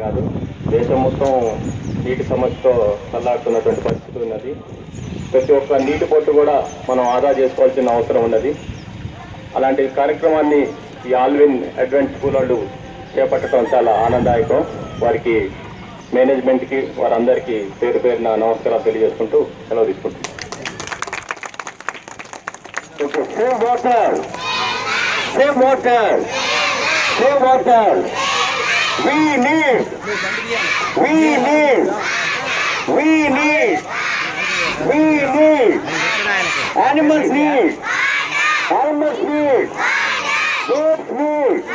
కాదు, దేశం మొత్తం నీటి సమస్యతో తల్లాడుతున్నటువంటి పరిస్థితి ఉన్నది. ప్రతి ఒక్క నీటి పొట్టు కూడా మనం ఆదా చేసుకోవాల్సిన అవసరం ఉన్నది. అలాంటి కార్యక్రమాన్ని ఈ ఆల్విన్ అడ్వెంట్ స్కూల్ వాళ్ళు చేపట్టడం చాలా ఆనందదాయకం. వారికి, మేనేజ్మెంట్కి, వారందరికీ పేరు పేరున నమస్కారాలు తెలియజేసుకుంటూ సెలవు తీసుకుంటున్నాను. Save water! Save water! Save water! We need animals need goats need